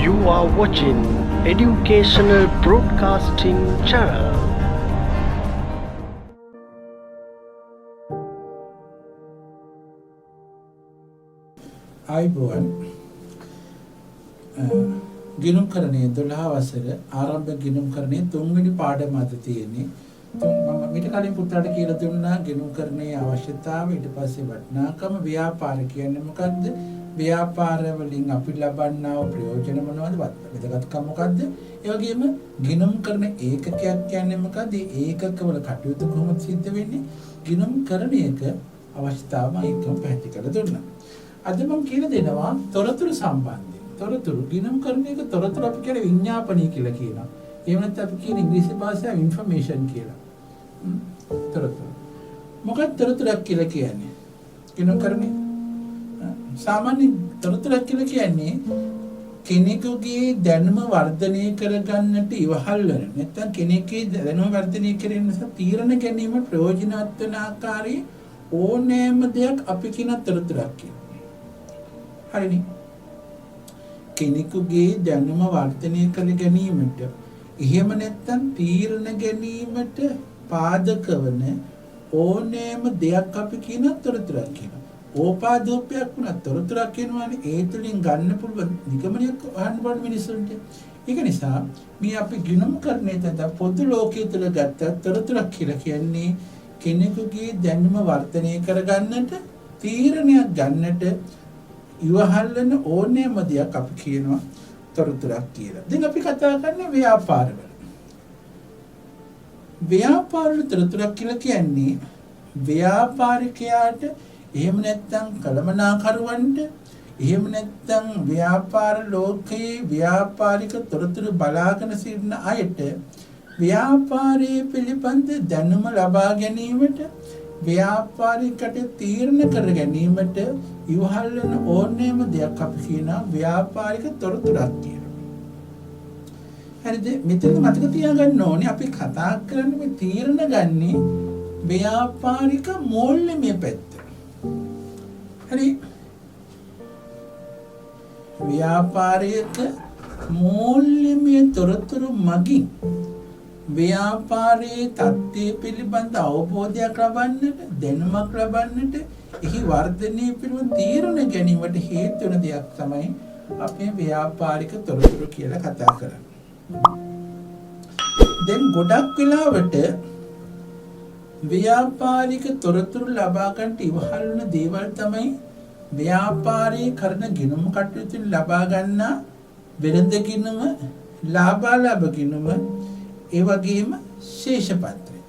You are watching Educational Broadcasting Channel. ආයිබෝවන් ගිණුම්කරණයේ 12 වසර ආරම්භ ගිණුම්කරණයේ 3 වෙනි පාඩම අද තියෙන්නේ. මම ඊට කලින් පුතාට කියලා දුන්නා ගිණුම්කරණයේ අවශ්‍යතාවය, ඊට පස්සේ වටිනාකම, ව්‍යාපාර කියන්නේ මොකද්ද? ව්‍යාපාර වලින් අපි ලබන්නා වූ ප්‍රයෝජන මොනවද? වැදගත්කම් මොකද්ද? ඒ වගේම ගිණුම්කරණ ඒකකයක් කියන්නේ මොකද්ද? ඒකකවල කටයුතු කොහොමද සිද්ධ වෙන්නේ? ගිණුම්කරණයක අවශ්‍යතාවම ඒකම පැහැදිලි කරලා දුන්නා. අද මම කියලා දෙනවා තොරතුරු සම්බන්ධයෙන්. තොරතුරු ගිණුම්කරණයක තොරතුරු අපි කියන්නේ විඤ්ඤාපනීය කියලා කියනවා. එහෙම නැත්නම් අපි කියන ඉංග්‍රීසි භාෂාවෙන් ඉන්ෆර්මේෂන් කියලා. තොරතුරු. මොකක්ද තොරතුරක් කියලා කියන්නේ? ගිණුම්කරණය. සාමාන්‍ය තොරතුරක් කියලා කියන්නේ කෙනෙකුගේ දැනුම වර්ධනය කරගන්නට ඉවහල් වෙන. නැත්නම් කෙනෙකුගේ දැනුම වර්ධනය කිරීම නිසා තීරණ ගැනීම ප්‍රයෝජනවත් වෙන ආකාරයේ ඕනෑම දෙයක් අපි කියන තොරතුරක් කියනවා. හරිනේ. කෙනෙකුගේ දැනුම වර්ධනය කර ගැනීමට එහෙම නැත්නම් තීරණ ගැනීමට පාදක වන ඕනෑම දෙයක් අපි කියන තොරතුරක් කියනවා. ඕපාදෝපයක් වුණා තොරතුරක් කියනවානේ. ඒ තුලින් ගන්න පුළුවන් නිගමනයක් හොයන්න බඩ මිනිස්සුන්ට. ඒක නිසා මේ අපි ගිණුම්කරණය තද පොදු ලෝකයේ තුල ගත්ත තොරතුරක් කියලා කියන්නේ කෙනෙකුගේ දැනුම වර්ධනය කරගන්නට තීරණයක් ගන්නට ඉවහල් වෙන ඕනෑම දෙයක් අපි කියනවා තොරතුරක් කියලා. දැන් අපි කතා කරන්නේ ව්‍යාපාරවල. ව්‍යාපාරවල තොරතුරක් කියලා කියන්නේ ව්‍යාපාරිකයාට එහෙම නැත්නම් කළමනාකරුවන්ට එහෙම නැත්නම් ව්‍යාපාර ලෝකයේ ව්‍යාපාරික තොරතුරු බලාගෙන සිටින අයට ව්‍යාපාරයේ පිළිබඳ දැනුම ලබා ගැනීමට ව්‍යාපාරිකට තීරණ කර ගැනීමට ඉවහල් වෙන ඕනෑම දෙයක් අපි කියනවා ව්‍යාපාරික තොරතුරක් කියලා. හරිද? මෙතන මතක තියාගන්න ඕනේ අපි කතා කරන්නේ මේ තීරණ ගන්නේ ව්‍යාපාරික මූල්‍යමය පැත්ත. හරි? ව්‍යාපාරික මූල්‍යමය තොරතුරු මගින් ව්‍යාපාරයේ තත්ත්වය පිළිබඳ අවබෝධයක් ලබන්නට, දැනුමක් ලබන්නට, එහි වර්ධනය පිළිබඳ තීරණ ගැනීමට හේතු වෙන දෙයක් තමයි අපේ ව්‍යාපාරික තොරතුරු කියලා කතා කරන්නේ. දැන් ගොඩක් වෙලාවට ව්‍යාපාරික තොරතුරු ලබා ගන්නට ඉවහල් වෙන දේවල් තමයි ව්‍යාපාරයේ කරන ගිණුම් කටයුතු ලබා ගන්නා වෙළඳ ගිණුම, ලාභාලාභ ගිණුම, ඒ වගේම ශේෂපත්‍රය.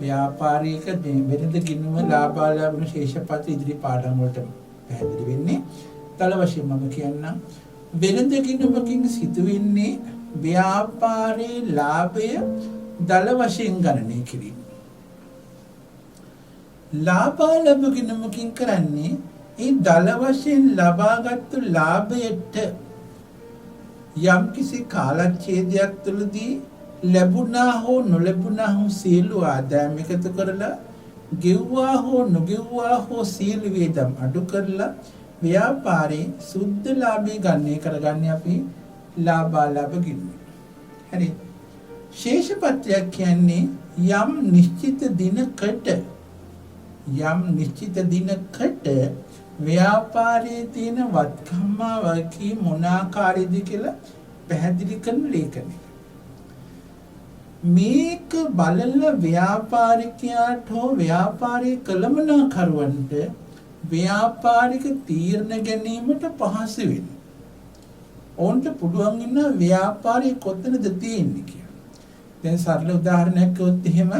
ව්‍යාපාරික වෙළඳ ගිණුම, ලාභාලාභ ශේෂපත්‍ර ඉදිරි පාඩම් වලට පැහැදිලි වෙන්නේ. තල වශයෙන් මම කියන්නම් වෙළඳ ගිණුමකින් සිදුවෙන්නේ ව්‍යාපාරයේ ලාභය දල වශයෙන් ගණනය කිරීම. ලාභාලාභ ගිණුමකින් කරන්නේ ඒ දල වශයෙන් ලබාගත්තු ලාභයට යම්කිසි කාලච්ඡේදයක් තුළදී ලැබුණා හෝ නොලැබුණා හෝ සියලු ආදායම් එකතු කරලා ගෙව්වා හෝ නොගෙව්වා හෝ සියලු වේදම් අඩු කරලා ව්‍යාපාරේ සුද්ධ ලාභය ගණනය කරගන්නේ අපි ලාභාලාභ ගිණුම. හරි. ශේෂපත්‍රයක් කියන්නේ යම් නිශ්චිත දිනකට ව්‍යාපාරයේ තියෙන වත්කම් වකී මොනාකාරයේද කියලා පැහැදිලි කරන ලේඛනය. මේක බලලා ව්‍යාපාරිකයාට හෝ ව්‍යාපාරයේ කළමනාකරුවන්ට ව්‍යාපාරික තීරණ ගැනීමට පහසු වෙනවා. ඔවුන්ට පුළුවන් ඉන්න ව්‍යාපාරයේ කොතනද තියෙන්නේ කියලා. දැන් සරල උදාහරණයක් කිව්වොත් එහෙම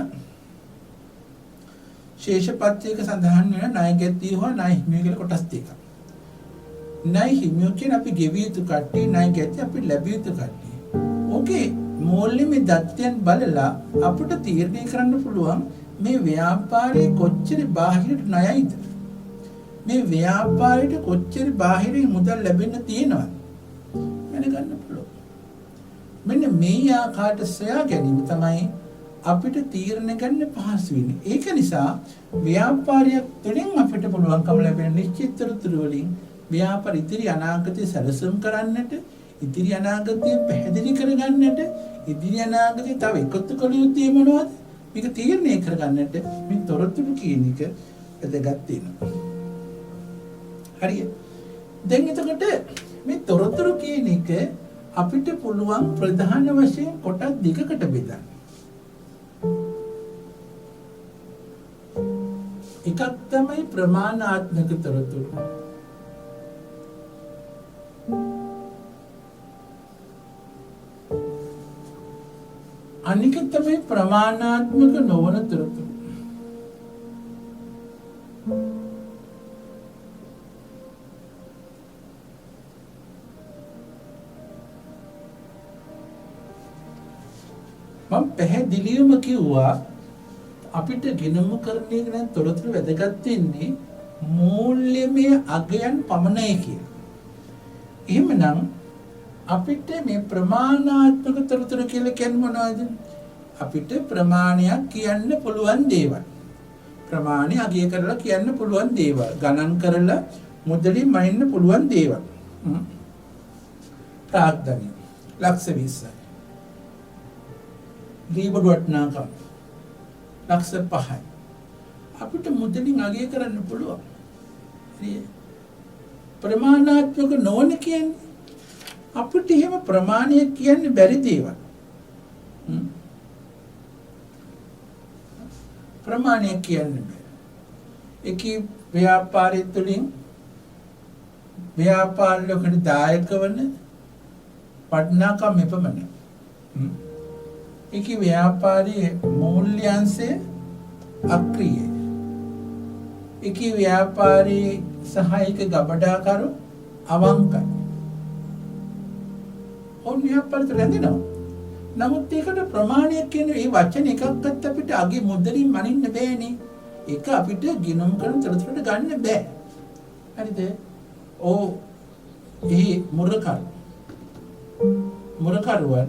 ශේෂපත්‍රයක සඳහන් වෙන ණය ගැතිය හෝ ණය හිමිය කියලා කොටස් දෙකක්. ණය හිමිය කියන්නේ අපි ගෙවිය යුතු කට්ටිය, ණය ගැතිය අපි ලැබිය යුතු කට්ටිය. ඕකේ මූල්‍යමය දත්තයන් බලලා අපිට තීරණය කරන්න පුළුවන් මේ ව්‍යාපාරයේ කොච්චර බාහිරට ණයයිද? මේ ව්‍යාපාරයට කොච්චර බාහිරින් මුදල් ලැබෙන්න තියෙනවද? දැනගන්න පුළුවන්. මෙන්න මේ ආකාරයට සොයා ගැනීම තමයි අපිට තීරණ ගන්න පහසු වෙන්නේ. ඒක නිසා ව්‍යාපාරයක් තුළින් අපිට පුළුවන්කම ලැබෙන නිශ්චිත තොරතුරු වලින් ව්‍යාපාර ඉදිරි අනාගතය සැලසුම් කරන්නට, ඉදිරි අනාගතය පැහැදිලි කරගන්නට, ඉදිරි අනාගතය තව එකතු කළ යුත්තේ මොනවද? මේක තීරණය කරගන්නට මේ තොරතුරු කියන එක වැදගත් වෙනවා. හරිය. දැන් එතකොට මේ තොරතුරු කියන එක අපිට පුළුවන් ප්‍රධාන වශයෙන් කොටස් දෙකකට බෙදන්න. එකක් තමයි ප්‍රමාණාත්මක තොරතුරු. අනික තමයි ප්‍රමාණාත්මක නොවන තොරතුරු. මම පැහැදිලිවම කිව්වා අපිට ගෙනමු කරන්නේ ගැන තොරතුරු වැදගත් වෙන්නේ මූල්‍යමය අගයන් පමණයි කියලා. එහෙමනම් අපිට මේ ප්‍රමාණාත්මක තොරතුරු කියලා කියන්නේ මොනවද? අපිට ප්‍රමාණයක් කියන්න පුළුවන් දේවල්. ප්‍රමාණය අගය කරලා කියන්න පුළුවන් දේවල්. ගණන් කරලා මුදලින් මනින්න පුළුවන් දේවල්. ප්‍රාග්ධනය ලක්ෂ 20යි. දීබඩ වටනාකම් ලක්ෂ 5යි. අපිට මුදලින් අගය කරන්න පුළුවන්. ප්‍රමාණාත්මක නොවන කියන්නේ අපිට එහෙම ප්‍රමාණයක් කියන්න බැරි දේවල්. ප්‍රමාණයක් කියන්න බෑ. ඒකී ව්‍යාපාරය තුළින් ව්‍යාපාරවලට දායක වන වටිනාකම් එපමණයි. ඒකී ව්‍යාපාරයේ මූල්‍යාංශය අක්‍රියයි. ඒකී ව්‍යාපාරයේ සහායක ගබඩාකරු අවංකයි. ඔන්න ව්‍යාපාරයට රැඳෙනවා. නමුත් ඒකට ප්‍රමාණයක් කියන මේ වචන එකක්වත් අපිට අගේ මුදලින් මනින්න බෑනේ. ඒක අපිට ගිණුම් කරන තොරතුරට ගන්න බෑ. හරිද? මුරකරුවන්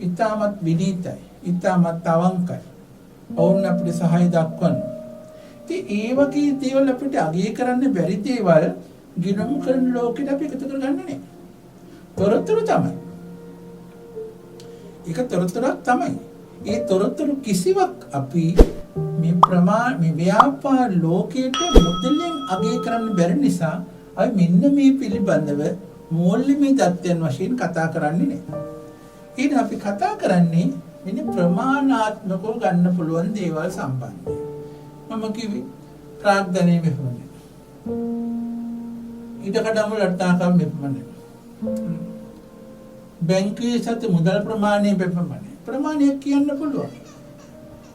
ඉතාමත් විනීතයි, ඉතාමත් අවංකයි. ඔවුන් අපිට සහාය දක්වන. ඉතින් ඒ වගේ දේවල් අපිට අගය කරන්න බැරි දේවල් ගිණුම් කරන ලෝකෙට අපි එකතු කරගන්නේ නැහැ. තොරතුරු තමයි. ඒක තොරතුරක් තමයි. ඒ තොරතුරු කිසිවක් අපි මේ ව්‍යාපාර ලෝකයට මුදලින් අගය කරන්න බැරි නිසා අපි මෙන්න මේ පිළිබඳව මූල්‍යමය தත්ත්වයන් වශයෙන් කතා කරන්නේ නැහැ. ඊට අපි කතා කරන්නේ මෙන්න ප්‍රමාණාත්මකව ගන්න පුළුවන් දේවල් සම්බන්ධයෙන්. මම කිව්වේ ප්‍රාග්ධනයේ මෙහෙමයි. ඊටකඩම ලට්ටාකම් මෙහෙමයි. බැංකුවේ සතු මුදල් ප්‍රමාණය මෙහෙමයි. ප්‍රමාණයක් කියන්න පුළුවන්.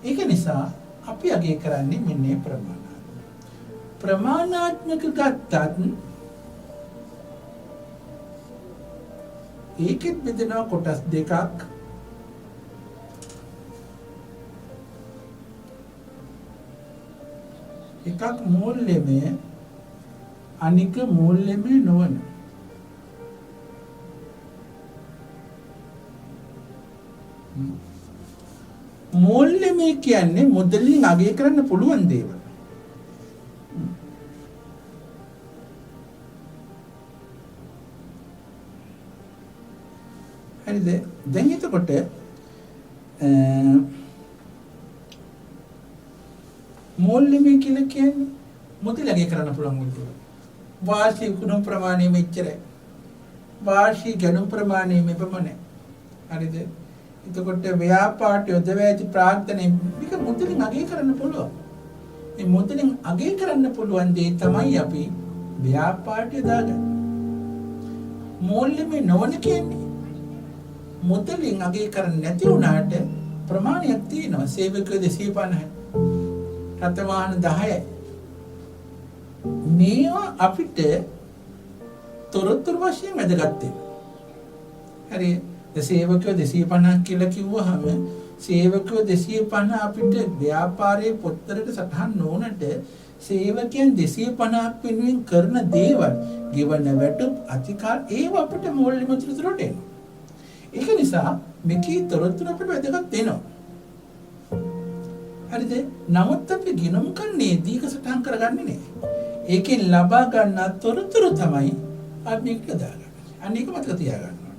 ඒක නිසා අපි අගය කරන්නේ මෙන්න ප්‍රමාණාත්මක ගත්තත් ඒකෙත් බෙදෙනවා කොටස් දෙකක්. එකක් මූල්‍යමය, අනික මූල්‍යමය නොවන. මූල්‍යමය කියන්නේ මුදලින් අගය කරන්න පුළුවන් දේවල්. හරිද? දැන් එතකොට මූල්‍යමය කියලා කියන්නේ මුදල් අගය කරන්න පුළුවන් දේවල්. වාර්ෂික ගුණ ප්‍රමාණය මෙච්චරයි. වාර්ෂික ගණන් ප්‍රමාණය මෙපමණයි. හරිද? එතකොට ව්‍යාපාරට යොදවා ඇති ප්‍රාර්ථනා මේක මුදලින් අගය කරන්න පුළුවන්. මේ මුදලින් අගය කරන්න පුළුවන් දේ තමයි අපි ව්‍යාපාරට යොදාගන්නේ. මූල්‍යමය නොවන කියන්නේ මුදලින් අගය කරන්නේ නැති වුණාට ප්‍රමාණයක් තියෙනවා. සේවකයෝ 250යි. රත්වාහන 10යි. මේවා අපිට තොරතුරු වශයෙන් වැදගත් වෙනවා. හරි. සේවකයෝ 250ක් කියලා කිව්වහම සේවකයෝ 250 අපිට ව්‍යාපාරයේ පොත්තරට සටහන් නොවනට සේවකයන් 250ක් වෙනුවෙන් කරන දේවල් ගෙවන වැටුප් අතිකාර ඒව අපිට මූල්‍යමය තොරතුරට එනවා. ඒක නිසා මේකේ තොරතුරු අපිට වැදගත් වෙනවා. හරිද? නමුත් අපි ගිණුම් කරන්නේ දීක සටහන් කරගන්නේ නැහැ. ඒකෙන් ලබා ගන්න තොරතුරු තමයි අපි මේකට දාගන්නේ. අන්න ඒක මතක තියාගන්න ඕනේ.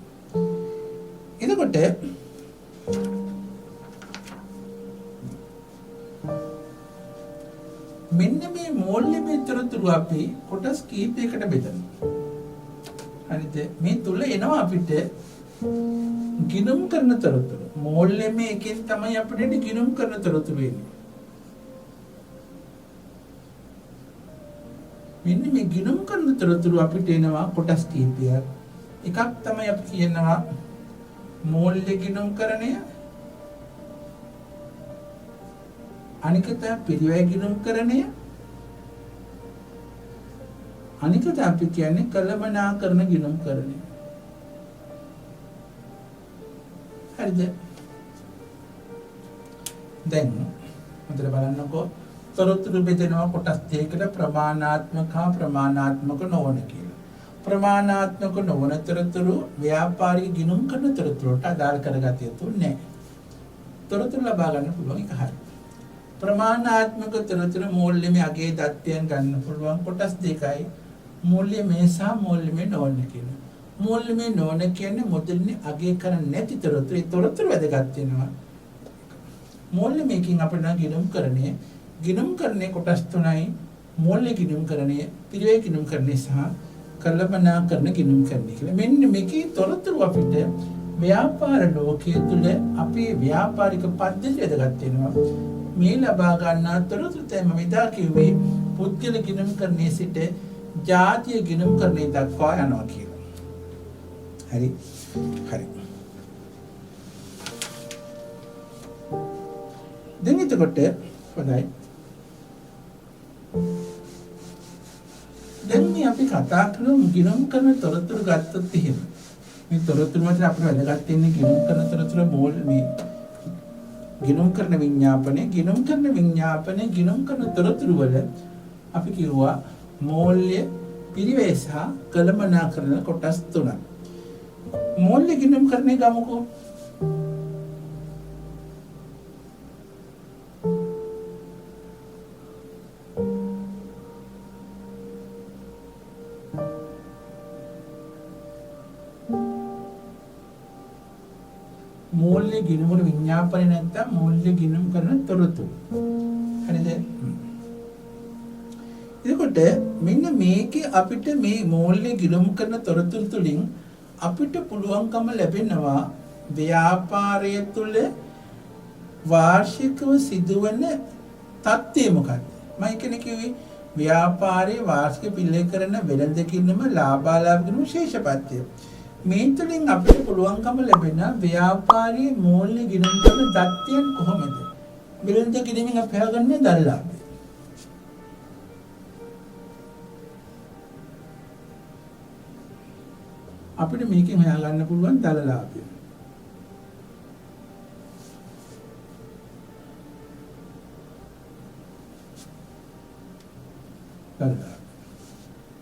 එතකොට මෙන්න මේ මූල්‍යමය තොරතුරු අපි කොටස් කීපයකට බෙදනවා. හරිද? මේ තුල එනවා අපිට ගිණුම් කරන තොරතුරු. මූල්‍යමය එකෙන් තමයි අපිට ගිණුම් කරන තොරතුරු එන්නේ. මෙන්න මේ ගිණුම් කරන තොරතුරු අපිට එනවා කොටස් කීපයක්. එකක් තමයි අපි කියනවා මූල්‍ය ගිණුම්කරණය. අනික තමයි පිරිවැය ගිණුම්කරණය. අනික තමයි අපි කියන්නේ කළමනාකරණ ගිණුම්කරණය. හරිද? දැන් හොඳට බලන්නකෝ තොරතුරු බෙදෙනවා කොටස් දෙකකට ප්‍රමාණාත්මක හා ප්‍රමාණාත්මක නොවන කියලා. ප්‍රමාණාත්මක නොවන තොරතුරු ව්‍යාපාරික ගිණුම් කරන තොරතුරට අදාළ කරගත යුතු නැහැ. තොරතුරු ලබා ගන්න පුළුවන් එක හරියි. ප්‍රමාණාත්මක තොරතුරු මූල්‍යමය අගේ දත්තයන් ගන්න පුළුවන් කොටස් දෙකයි. මූල්‍යමය සහ මූල්‍යමය නොවන කියලා. මූල්‍යමය නොවන කියන්නේ මුදලින් අගේ කරන්නේ නැති තොරතුරු. ඒ තොරතුරු වැදගත් වෙනවා. මූල්‍යමයකින් අපිට ගිණුම්කරණය කොටස් තුනයි. මූල්‍ය ගිණුම්කරණය, පිරිවැය ගිණුම්කරණය සහ කළමනාකරණ ගිණුම්කරණය කියලා. මෙන්න මේකේ තොරතුරු අපිට ව්‍යාපාර ලෝකයේ තුල අපේ ව්‍යාපාරික පද්ධතිය වැදගත් වෙනවා. මේ ලබා ගන්නා තොරතුරු තමයි මෙදා කිව්වේ පුද්ගල ගිණුම්කරණයේ සිට ජාතිය ගිණුම්කරණය දක්වා යනවා කියලා. හරි. දැන් එතකොට හොඳයි. දැන් මේ අපි කතා කරමු ගිණුම් කරන තොරතුරු ගත්තොත් එහෙම. මේ තොරතුරු මත අපිට වැදගත් වෙන්නේ ගිණුම් කරන තොරතුරු මේ ගිණුම් කරන විඥාපනය ගිණුම් කරන තොරතුරු වල අපි කිව්වා මූල්‍ය, පිරිවැය සහ කළමනාකරණ කොටස් තුනක්. මූල්‍ය ගිණුම් කරන්නේ ගමුකෝ. මූල්‍ය ගිණුම් විඥාපනය නැත්නම් මූල්‍ය ගිණුම් කරන තොරතුරු. හරිද? එතකොට මෙන්න මේකේ අපිට මේ මූල්‍ය ගිණුම් කරන තොරතුරු තුලින් අපිට පුළුවන්කම ලැබෙනවා ව්‍යාපාරය තුළ වාර්ෂිකව සිදුවන තත්ත්වය මොකක්ද? මම කියන්නේ කිව්වේ ව්‍යාපාරයේ වාර්ෂික පිළිලේ කරන වෙළඳකින්ම ලාභාලාභ ගිණුම් ශේෂපත්‍ය. මේ තුලින් අපිට පුළුවන්කම ලැබෙන ව්‍යාපාරයේ මූල්‍ය ගිණුම් කරන தත්ත්වයන් කොහොමද? වෙළඳ කිරීමෙන් අපි හොයාගන්නේ දල්ලාභය. අපිට මේකෙන් හොයාගන්න පුළුවන් දලලාභය.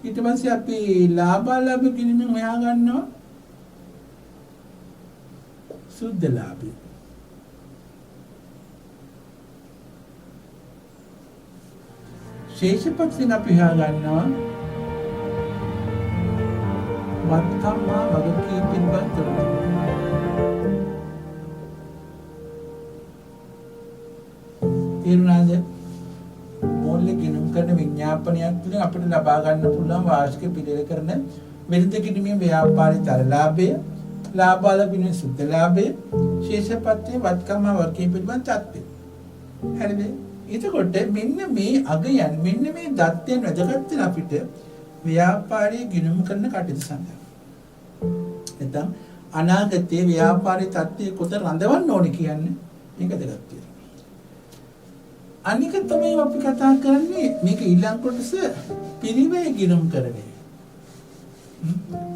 ඊට පස්සේ අපි ලාභාලාභ කිරීමෙන් හොයාගන්නවා සුද්ධ ලාභය. ශේෂපක්ෂෙන් අපි හොයාගන්නවා වත්කම්මා වගකීම් පිළිබඳව. තේරුණාද? මූල්‍ය ගිණුම් කරන විඥාපනයක් තුළින් අපිට ලබා ගන්න පුළුවන් වාර්ෂික පිළිවෙල කරන වෙළඳ කිරීමේ ව්‍යාපාරික තරලාභය, ලාභාලාභ ගිණුම් සුද්ධ ලාභය, ශේෂපත්‍ය වත්කම්මා වගකීම් පිළිබඳ තත්ත්වය. හරිද? එතකොට මෙන්න මේ අගයන් මෙන්න මේ දත්තයන් වැදගත් වෙන අපිට ව්‍යාපාරයේ ගිණුම් කරන කටයුතු සඳහා. නැත්නම් අනාගතයේ ව්‍යාපාරයේ තත්ත්වය කොට රඳවන්න ඕනේ කියන්නේ මේක වැදගත් වෙනවා. අනික තමයි අපි කතා කරන්නේ මේක ඊළඟ කොටස පිරිවැය ගිණුම් කරන්නේ.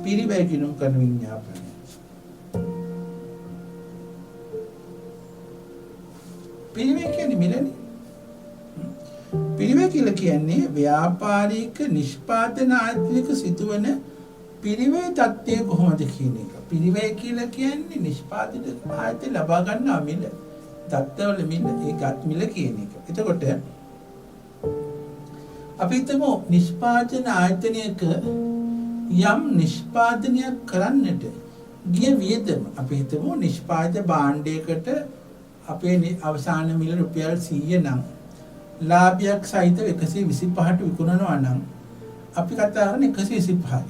පිරිවැය ගිණුම් කරන විඥාපනය. පිරිවැය කියන්නේ මිලනේ. පිරිවැය කියලා කියන්නේ ව්‍යාපාරික නිෂ්පාදන ආයතනික සිදුවන පිරිවැය තත්ත්වය කොහොමද කියන එක. පිරිවැය කියලා කියන්නේ නිෂ්පාදිත ආයතන ලබා ගන්නා මිල. දත්තවල මිල ඒකත් මිල කියන එක. එතකොට අපි හිතමු නිෂ්පාදන ආයතනයක යම් නිෂ්පාදනයක් කරන්නට ගිය වියදම අපි හිතමු නිෂ්පාදන භාණ්ඩයකට අපේ අවසාන මිල රුපියල් 100 නම් ලාභයක් සහිතව 125ට විකුණනවා නම් අපි කතා කරන 125 ගැන.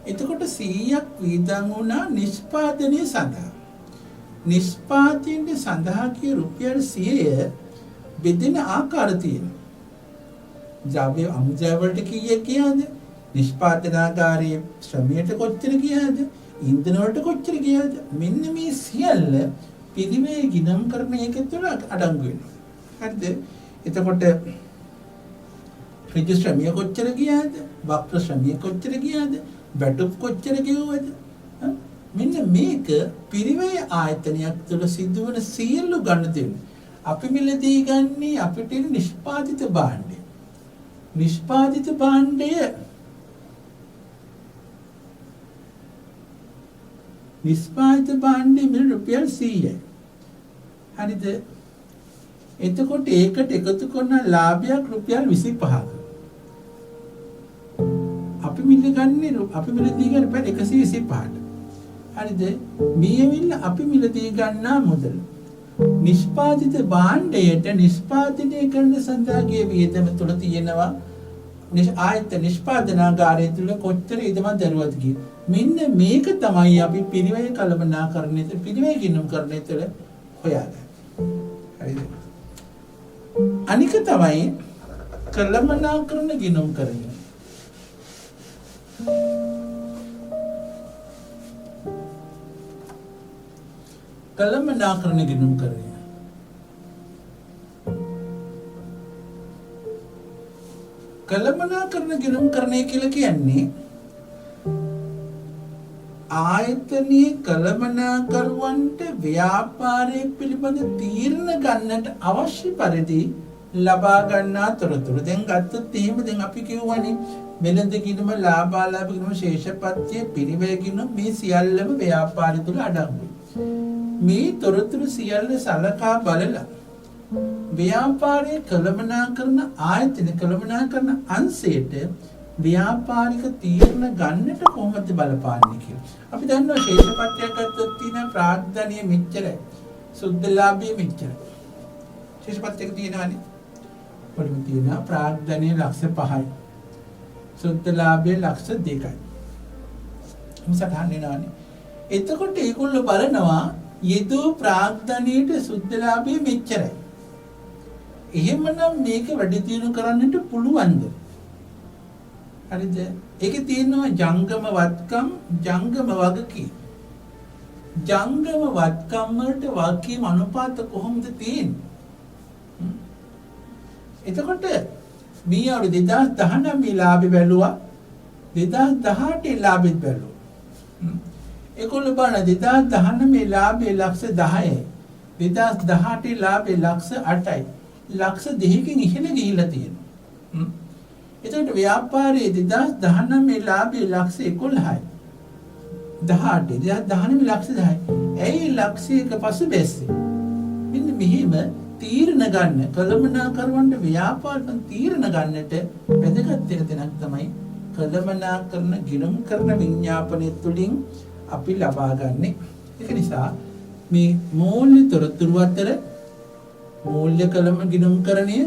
එතකොට 100ක් වියදම් වුණා නිෂ්පාදනයේ සඳහා. නිෂ්පාදනයේ සඳහා කිය රුපියල් 100 බෙදෙන ආකාර තියෙනවා. ද්‍රව්‍ය අමුද්‍රව්‍ය වලට කීයක් කියලාද? නිෂ්පාදනාගාරයේ ශ්‍රමයට කොච්චර කියලාද? ඉන්ධන වලට කොච්චර කියලාද? මෙන්න මේ සියල්ල පිළිවෙල ගිනම් කරන එක තුළ අඩංගු වෙනවා. හරිද? එතකොට ඍජු ශ්‍රමය කොච්චර කියලාද? වක්‍ර ශ්‍රමය කොච්චර කියලාද? බැටුප් කොච්චර කියවද? මෙන්න මේක පිළිවෙල ආයතනයක් තුළ සිදුවන සියලු ගණන් අපි මිලදී ගන්නේ අපිට නිෂ්පාදිත භාණ්ඩය. නිෂ්පාදිත භාණ්ඩය මිල රුපියල් 100යි. හරිද? එතකොට ඒකට එකතු කරන ලාභයක් රුපියල් 25ක. අපි මිලදී ගන්නේ රුපියල් 125ට. හරිද? මේ ඇවිල්ලා අපි මිලදී ගන්නා මුදල. නිෂ්පාදිත භාණ්ඩයට නිෂ්පාදනය කරන සඳහා ගිය වියදම තුළ තියෙනවා නිෂ්පාදනාගාරය තුළ කොච්චර ඉදමක් දරුවද කිය. මෙන්න මේක තමයි අපි පිරිවෙන් කළමනාකරණය පිරිවෙන් ගිණුම් කරණය තුළ හොයාගන්නේ. හරිද? අනික තමයි කළමනාකරණ ගිණුම් කරණය. කළමනාකරණ ගිණුම් කරණය. කළමනාකරණ ගිණුම් කරණය කියලා කියන්නේ ආයතනයේ කළමනාකරුවන්ට ව්‍යාපාරයේ පිළිබඳ තීරණ ගන්නට අවශ්‍ය පරිදි ලබා ගන්නා තොරතුරු. දැන් ගත්තොත් එහෙම දැන් අපි කියවනේ වෙළඳ ගිණුම ලාභාලාභ ගිණුම ශේෂපත්‍ය පිරිවෙන් ගිණුම මේ සියල්ලම ව්‍යාපාරය තුළ අඩංගුයි. මේ තොරතුරු සියල්ල සලකා බලලා ව්‍යාපාරයේ කළමනාකරන ආයතන කළමනාකරන අංශයට ව්‍යාපාරික තීරණ ගන්නට කොහොමද බලපාන්නේ කියලා. අපි දන්නවා ශේෂපත්‍යක් ගත්තොත් තියෙන ප්‍රාග්ධනීය මෙච්චරයි. සුද්ධ ලාභයේ මෙච්චරයි. ශේෂපත්‍යක තියෙනවානේ. පොඩි තියෙනවා ප්‍රාග්ධනීය ලක්ෂ 5යි. සුද්ධ ලාභයේ ලක්ෂ 2යි. මුසටහන් වෙනවානේ. එතකොට ඒගොල්ලෝ බලනවා යෙදූ ප්‍රාග්ධනීයට සුද්ධ ලාභයේ මෙච්චරයි. එහෙමනම් මේක වැඩි දියුණු කරන්නට පුළුවන්ද? හරිද? ඒකේ තියෙනවා ජංගම වත්කම් ජංගම වගකීම්. ජංගම වත්කම් වලට වගකීම් අනුපාත කොහොමද තියෙන්නේ? එතකොට මේ අවුරුදු 2019 මේ ලාභය බැලුවා 2018 ලාභෙත් බැලුවා. ඒගොල්ලෝ බලන 2019 මේ ලාභය ලක්ෂ 10යි 2018 ලාභය ලක්ෂ 8යි ලක්ෂ 2කින් ඉහළ ගිහිල්ලා තියෙනවා. එතකොට ව්‍යාපාරයේ 2019 ලාභයේ ලක්ෂ 11යි 2019 ලක්ෂ 10යි. ඇයි ලක්ෂයක පසු බැස්සේ? මෙන්න මෙහිම තීරණ ගන්න කළමනාකරවන්ට ව්‍යාපාරයෙන් තීරණ ගන්නට වැදගත් වෙන තැනක් තමයි කළමනාකරන ගිණුම් කරන විඥාපනය තුළින් අපි ලබා ගන්නෙ. ඒක නිසා මේ මූල්‍ය තොරතුරු අතර මූල්‍ය ගිණුම්කරණය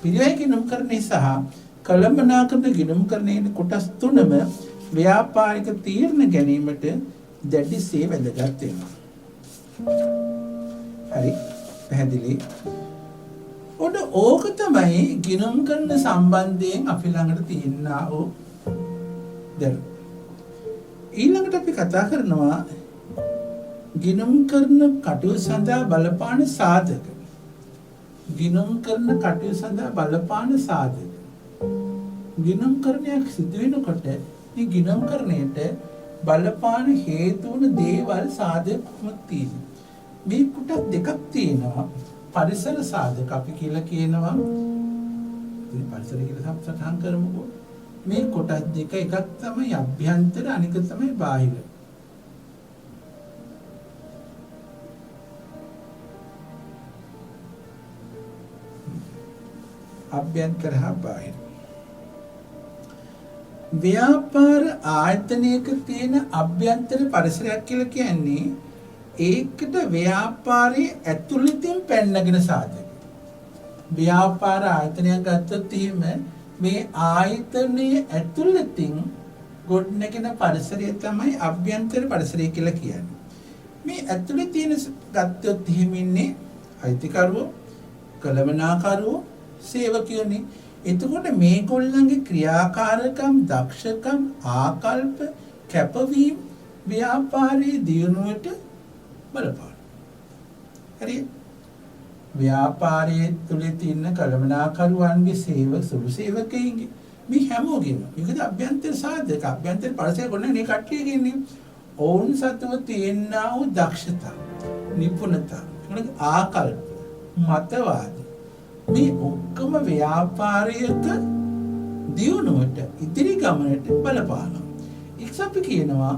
පිරිවෙන් ගිණුම්කරණය සහ කළමනාකරන ගිණුම්කරණයේ කොටස් තුනම ව්‍යාපාරික තීරණ ගැනීමට දැඩිසේ වැදගත් වෙනවා. හරි පැහැදිලි. ඕක තමයි ගිණුම්කරන සම්බන්ධයෙන් අපි ළඟට තියෙනා වූ දැනුම. ඊළඟට අපි කතා කරනවා ගිණුම් කරන කටයුතු සඳහා බලපාන සාධක. ගිණුම් කරන කටයුතු සඳහා බලපාන සාධක. ගිණුම් කරණයක් සිදු වෙනකොට මේ ගිණුම් කරණයට බලපාන හේතු වන දේවල් සාධක කොහොමද තියෙන්නේ? මේ කොටස් දෙකක් තියෙනවා. පරිසර සාධක අපි කියලා කියනවා. මේ පරිසර කියලා සම්සතහන් කරමුකෝ. මේ කොටස් දෙක එකක් තමයි අභ්‍යන්තර අනික තමයි බාහිර. අභ්‍යන්තර හා බාහිර. ව්‍යාපාර ආයතනයක තියෙන අභ්‍යන්තර පරිසරයක් කියලා කියන්නේ ඒකට ව්‍යාපාරයේ ඇතුළතින් පැන්නගෙන සාධක. ව්‍යාපාර ආයතනයක් ගත්තොත් එහෙම මේ ආයතනයේ ඇතුළතින් ගොඩනගෙන පරිසරය තමයි අභ්‍යන්තර පරිසරය කියලා කියන්නේ. මේ ඇතුළේ තියෙන ගත්තොත් එහෙම ඉන්නේ අයිතිකරුවෝ, කළමනාකරුවෝ, සේවකයෝනේ. එතකොට මේගොල්ලන්ගේ ක්‍රියාකාරකම්, දක්ෂකම්, ආකල්ප, කැපවීම ව්‍යාපාරයේ දියුණුවට බලපාන. හරි. ව්‍යාපාරයේ තුල තියෙන කළමනාකරුවන්ගේ සුළු සේවකයින්ගේ මේ හැමෝගෙම මේකද අභ්‍යන්තර සාධක, අභ්‍යන්තර පරිසරය ගොඩනගන කට්ටියගෙන්නේ ඔවුන් සතුව තියෙනා වූ දක්ෂතා, නිපුණතා, ආකල්ප, මතවාද මේ ඔක්කොම ව්‍යාපාරයක දියුණුවට, ඉදිරි ගමනට බලපානවා. එක්සප් කියනවා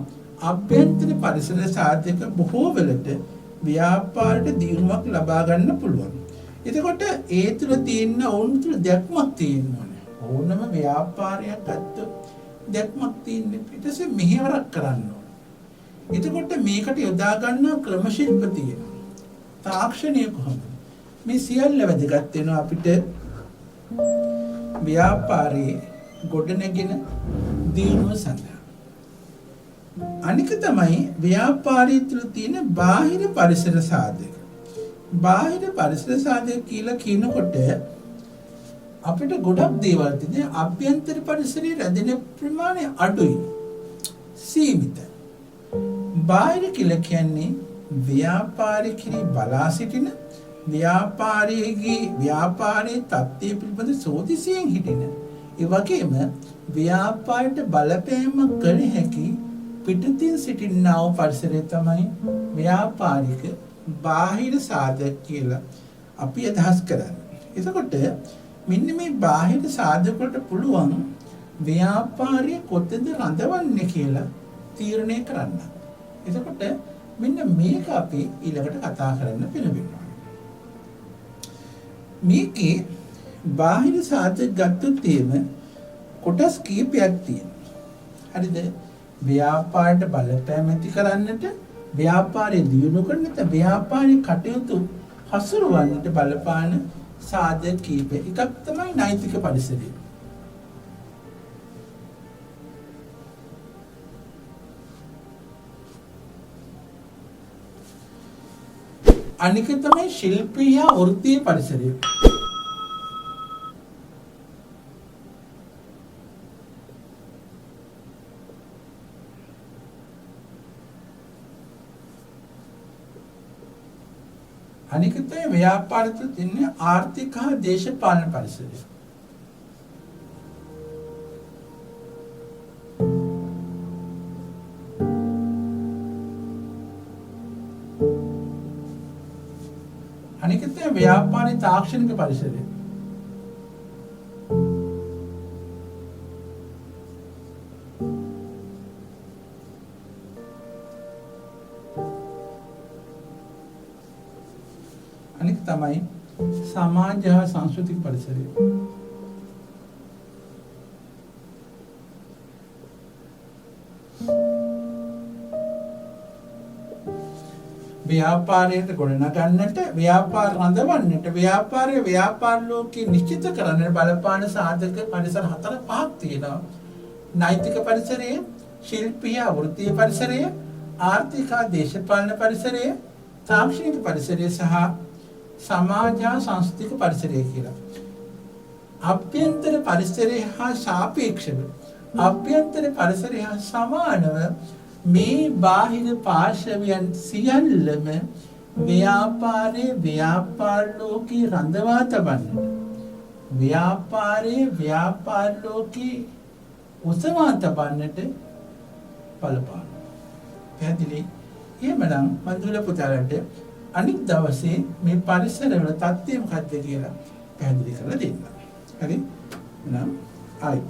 අභ්‍යන්තර පරිසර සාධක බොහෝ වෙලට ව්‍යාපාරයට දියුණුවක් ලබා ගන්න පුළුවන්. එතකොට ඒ තුළ තියෙන ඔවුන් තුළ දැක්මක් තියෙනවා. ඕනම ව්‍යාපාරයක් ගත්තොත් දැක්මක් තියෙන ඊට පස්සේ මෙහෙවරක් කරන්න ඕන. එතකොට මේකට යොදා ගන්න ක්‍රම ශිල්ප තියෙනවා. තාක්ෂණය කොහොමද? මේ සියල්ල වැදගත් වෙනවා අපිට ව්‍යාපාරයේ ගොඩනැගෙන දියුණුව සඳහා. අනික තමයි ව්‍යාපාරය තුළ තියෙන බාහිර පරිසර සාධක. බාහිර පරිසර සාධක කියලා කියනකොට අපිට ගොඩක් දේවල් තියෙන අභ්‍යන්තර පරිසරයේ රැඳෙන ප්‍රමාණය අඩුයි, සීමිතයි. බාහිර කියලා කියන්නේ ව්‍යාපාරික කිරි බලා සිටින, ව්‍යාපාරයේ තත්ත්වය පිළිබඳ සෝදිසියෙන් හිටින, ඒ වගේම ව්‍යාපාරයට බලපෑම කළ හැකි පිටතින් සිටිනා වූ පරිසරය තමයි ව්‍යාපාරික බාහිර සාධක කියලා අපි අදහස් කරන්නේ. එතකොට මෙන්න මේ බාහිර සාධක වලට පුළුවන් ව්‍යාපාරයේ කොතෙන්ද රඳවන්නේ කියලා තීරණය කරන්න. එතකොට මෙන්න මේක අපි ඊළඟට කතා කරන්න පෙළඹෙනවා. මේකේ බාහිර සාධක ගත්තොත් එහෙම කොටස් කීපයක් තියෙනවා. හරිද? ව්‍යාපාරයට බලපෑම ඇති කරන්නට, ව්‍යාපාරය දියුණු කරන්නට, ව්‍යාපාරයේ කටයුතු හසුරවන්නට බලපාන සාධක කීපය. එකක් තමයි නෛතික පරිසරය. අනික තමයි ශිල්පීය වෘත්තීය පරිසරය. අනික තමයි ව්‍යාපාරික තියෙන ආර්ථික හා දේශපාලන පරිසරය. අනික තමයි ව්‍යාපාරික තාක්ෂණික පරිසරය. අනික තමයි සමාජ හා සංස්කෘතික පරිසරය. ව්‍යාපාරයට ගොඩනගන්නට, ව්‍යාපාර රඳවන්නට, ව්‍යාපාර ලෝකයේ නිශ්චිත කරන්නට බලපාන සාධක පරිසර 4-5ක් තියෙනවා. නෛතික පරිසරය, ශිල්පීය වෘත්තීය පරිසරය, ආර්ථික දේශපාලන පරිසරය, තාක්ෂණික පරිසරය සහ සමාජ සංස්කෘතික පරිසරය කියලා. අභ්‍යන්තර පරිසරය හා සාපේක්ෂව, අභ්‍යන්තර පරිසරය හා සමානව මේ බාහිර පාර්ශවයන් සියල්ලම ව්‍යාපාර ලෝකේ රඳවා තබන්නට, ව්‍යාපාර ලෝකේ උසවා තබන්නට බලපාන. පැහැදිලි? එහෙමනම් මන්දුල පුතාලට අනිත් දවසේ මේ පරිසරවල තත්ත්වය මොකක්ද කියලා පැහැදිලි කරලා දෙන්න. හරි? එහෙනම් ආයි